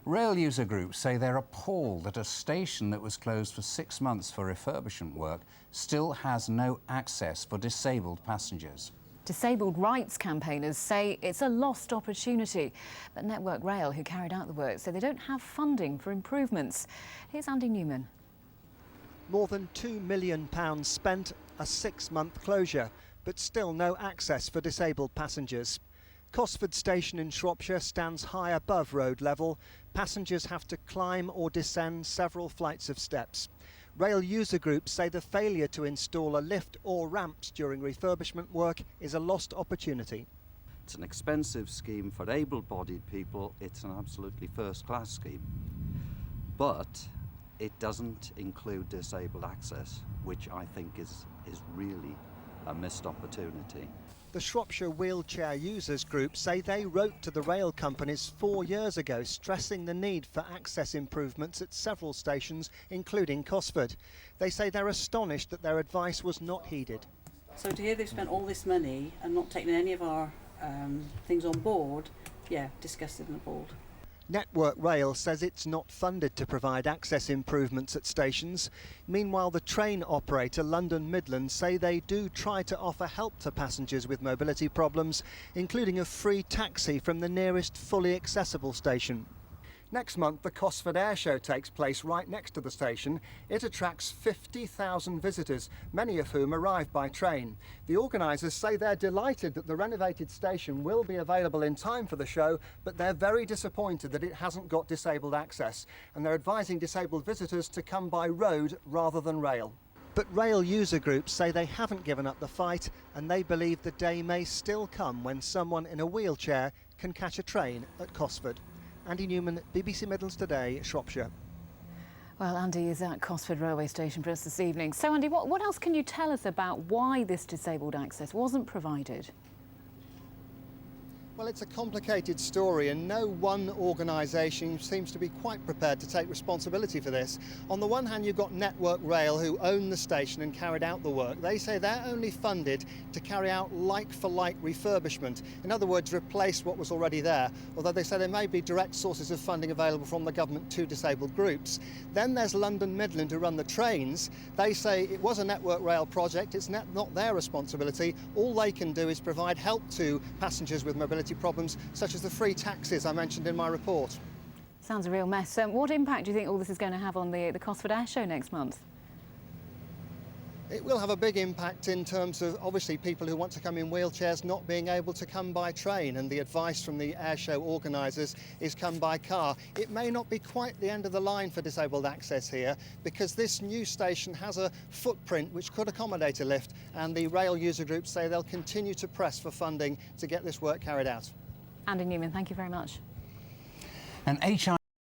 Rail user groups say they're appalled that a station that was closed for 6 months for refurbishment work still has no access for disabled passengers. Disabled rights campaigners say it's a lost opportunity. But Network Rail, who carried out the work, say they don't have funding for improvements. Here's Andy Newman. More than £2 million spent, a 6-month closure, but still no access for disabled passengers. Cosford station in Shropshire stands high above road level. Passengers have to climb or descend several flights of steps. Rail user groups say the failure to install a lift or ramps during refurbishment work is a lost opportunity. It's an expensive scheme for able-bodied people. It's an absolutely first-class scheme. But it doesn't include disabled access, which I think is really a missed opportunity. The Shropshire Wheelchair Users Group say they wrote to the rail companies 4 years ago stressing the need for access improvements at several stations, including Cosford. They say they're astonished that their advice was not heeded. So to hear they've spent all this money and not taken any of our things on board, yeah, disgusted and appalled. Network Rail says it's not funded to provide access improvements at stations. Meanwhile, the train operator London Midlands say they do try to offer help to passengers with mobility problems, including a free taxi from the nearest fully accessible station. Next month, the Cosford Air Show takes place right next to the station. It attracts 50,000 visitors, many of whom arrive by train. The organisers say they're delighted that the renovated station will be available in time for the show, but they're very disappointed that it hasn't got disabled access, and they're advising disabled visitors to come by road rather than rail. But rail user groups say they haven't given up the fight, and they believe the day may still come when someone in a wheelchair can catch a train at Cosford. Andy Newman, BBC Midlands Today, Shropshire. Well, Andy is at Cosford railway station for us this evening. So, Andy, what else can you tell us about why this disabled access wasn't provided? Well, it's a complicated story, and no one organisation seems to be quite prepared to take responsibility for this. On the one hand, you've got Network Rail, who own the station and carried out the work. They say they're only funded to carry out like-for-like refurbishment. In other words, replace what was already there, although they say there may be direct sources of funding available from the government to disabled groups. Then there's London Midland, who run the trains. They say it was a Network Rail project. It's not their responsibility. All they can do is provide help to passengers with mobility problems, such as the free taxis I mentioned in my report. Sounds a real mess. What impact do you think all this is going to have on the Cosford Air Show next month? It will have a big impact in terms of, obviously, people who want to come in wheelchairs not being able to come by train, and the advice from the air show organisers is come by car. It may not be quite the end of the line for disabled access here, because this new station has a footprint which could accommodate a lift, and the rail user groups say they'll continue to press for funding to get this work carried out. Andy Newman, thank you very much. And